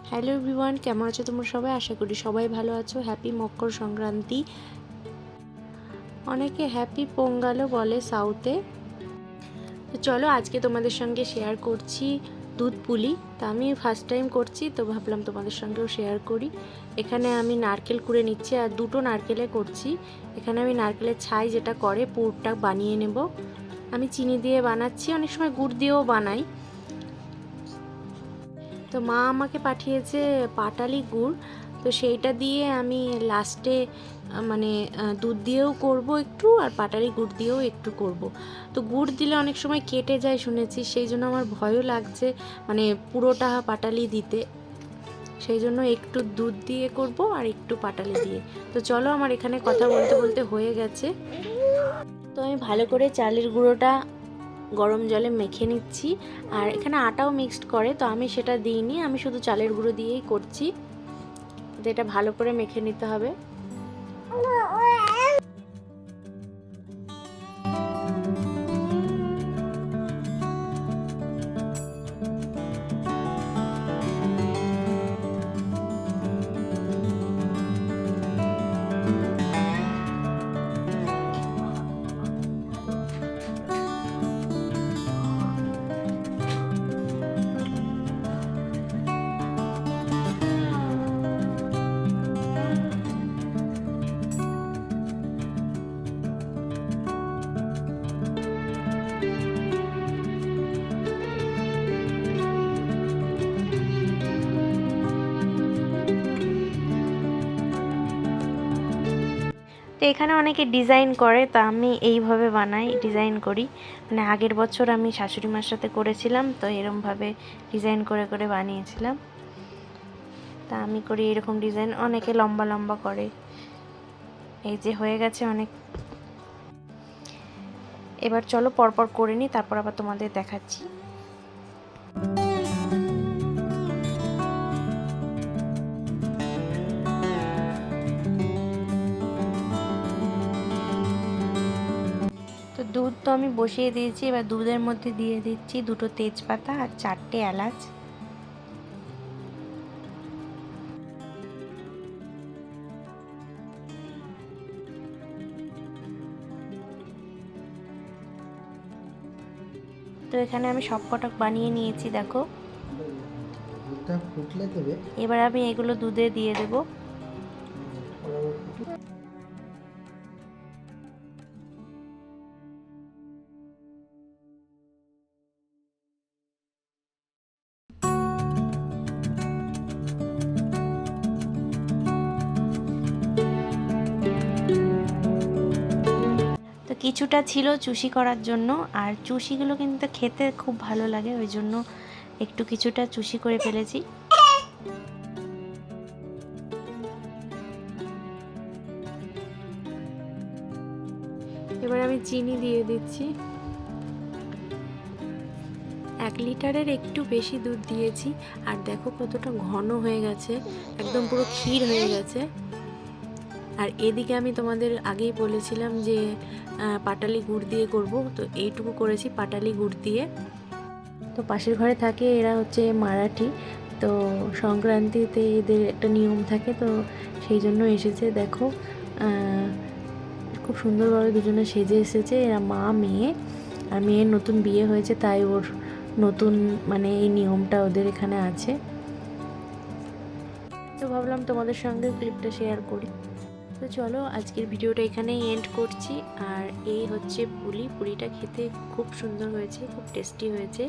Hello everyone, কেমন আছো তোমরা সবাই? আশা করি সবাই ভালো আছো। হ্যাপি মকর সংক্রান্তি। অনেকে হ্যাপি পোঙ্গালও বলে সাউথে। তো চলো আজকে তোমাদের সঙ্গে শেয়ার করছি দুধ পুলি। তো আমি ফার্স্ট টাইম করছি, তো ভাবলাম তোমাদের সঙ্গেও শেয়ার করি। এখানে আমি নারকেল কুড়ে নিচ্ছি, আর দুটো নারকেলে করছি। এখানে আমি নারকেলের ছাই যেটা করে পুরটা বানিয়ে নেব। আমি চিনি দিয়ে বানাচ্ছি, অনেক সময় গুড় দিয়েও বানাই। তো মা আমাকে পাঠিয়েছে পাটালি গুড়, তো সেইটা দিয়ে আমি লাস্টে মানে দুধ দিয়েও করব একটু, আর পাটালি গুড় দিয়েও একটু করব। তো গুড় দিলে অনেক সময় কেটে যায় শুনেছি, সেই জন্য আমার ভয়ও লাগছে মানে পুরোটা পাটালি দিতে। সেই জন্য একটু দুধ দিয়ে করব আর একটু পাটালি দিয়ে। তো চলো, আমার এখানে কথা বলতে বলতে হয়ে গেছে। তো আমি ভালো করে চালের গুঁড়োটা গরম জলে মেখে নিচ্ছি, আর এখানে আটাও মিক্সড করে, তো আমি সেটা দিইনি, আমি শুধু চালের গুঁড়ো দিয়েই করছি। তো এটা ভালো করে মেখে নিতে হবে। তো এখানে অনেকে ডিজাইন করে, তা আমি এইভাবে বানাই, ডিজাইন করি। মানে আগের বছর আমি শাশুড়ি মার সাথে করেছিলাম, তো এরকমভাবে ডিজাইন করে করে বানিয়েছিলাম। তা আমি করি এরকম ডিজাইন, অনেকে লম্বা লম্বা করে। এই যে হয়ে গেছে অনেক। এবার চলো পরপর করে নিই, তারপর আবার তোমাদের দেখাচ্ছি। তো দুধ তো আমি বসিয়ে দিয়েছি, এবার দুধের মধ্যে দিয়ে দিচ্ছি দুটো তেজপাতা আর 4টে এলাচ। তো এখানে আমি সব কটা বানিয়ে নিয়েছি, দেখো। এবার আমি এগুলো দুধে দিয়ে দেবো। তো কিছুটা ছিল চুষি করার জন্য, আর চুষিগুলো কিন্তু খেতে খুব ভালো লাগে, ওই জন্য একটু কিছুটা চুষি করে ফেলেছি। এবার আমি চিনি দিয়ে দিচ্ছি। 1 লিটারের একটু বেশি দুধ দিয়েছি, আর দেখো কতটা ঘন হয়ে গেছে, একদম পুরো ক্ষীর হয়ে গেছে। আর এদিকে আমি তোমাদের আগেই বলেছিলাম যে পাটালি গুড় দিয়ে করব, তো এইটুকু করেছি পাটালি গুড় দিয়ে। তো পাশের ঘরে থাকে, এরা হচ্ছে মারাঠি, তো সংক্রান্তিতে এদের একটা নিয়ম থাকে, তো সেই জন্য এসেছে। দেখো খুব সুন্দরভাবে দুজনে সেজে এসেছে, এরা মা মেয়ে। আর মেয়ের নতুন বিয়ে হয়েছে, তাই ওর নতুন মানে এই নিয়মটা ওদের এখানে আছে। তো ভাবলাম তোমাদের সঙ্গে ক্লিপটা শেয়ার করি। তো চলো আজকের ভিডিওটা এখানেই এন্ড করছি। আর এই হচ্ছে পুলিটা খেতে খুব সুন্দর হয়েছে, খুব টেস্টি হয়েছে।